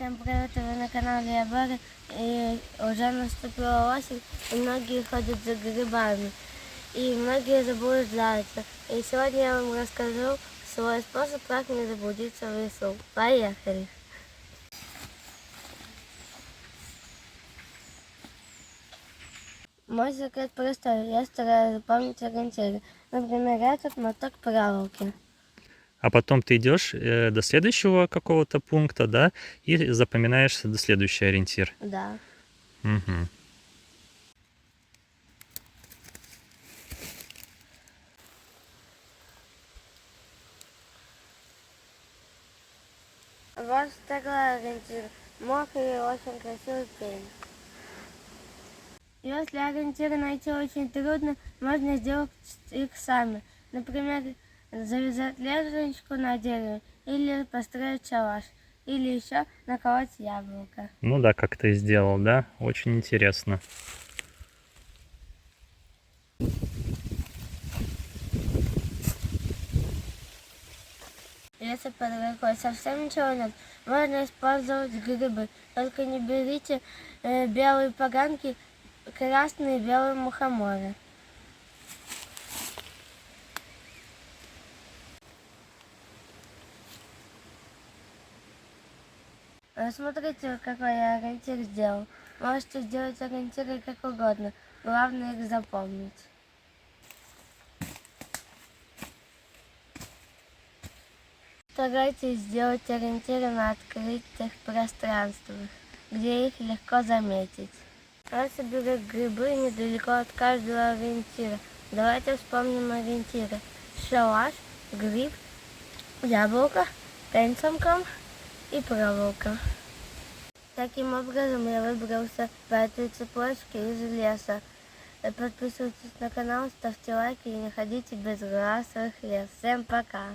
Всем привет, вы на канале Я Барри, и уже наступила осень, и многие ходят за грибами, и многие заблуждаются. И сегодня я вам расскажу свой способ, как не заблудиться в лесу. Поехали! Мой секрет простой, я стараюсь запомнить ориентиры. Например, этот моток проволоки. А потом ты идешь до следующего какого-то пункта, да, и запоминаешь следующий ориентир. Да. Мгм. Вот второй ориентир. Мокрый и очень красивый пень. Если ориентиры найти очень трудно, можно сделать их сами. Например, завязать ленточку на дереве, или построить шалаш, или еще наколоть яблоко. Ну да, как ты сделал, да? Очень интересно. Если под рукой совсем ничего нет, можно использовать грибы. Только не берите белые поганки, красные и белые мухоморы. Смотрите, какой я ориентир сделал. Можете сделать ориентиры как угодно. Главное их запомнить. Старайтесь сделать ориентиры на открытых пространствах, где их легко заметить. Я соберу грибы недалеко от каждого ориентира. Давайте вспомним ориентиры. Шалаш, гриб, яблоко, пенсамком и проволока. Таким образом я выбрался по этой цепочке из леса. Подписывайтесь на канал, ставьте лайки и не ходите без глаз в лес. Всем пока!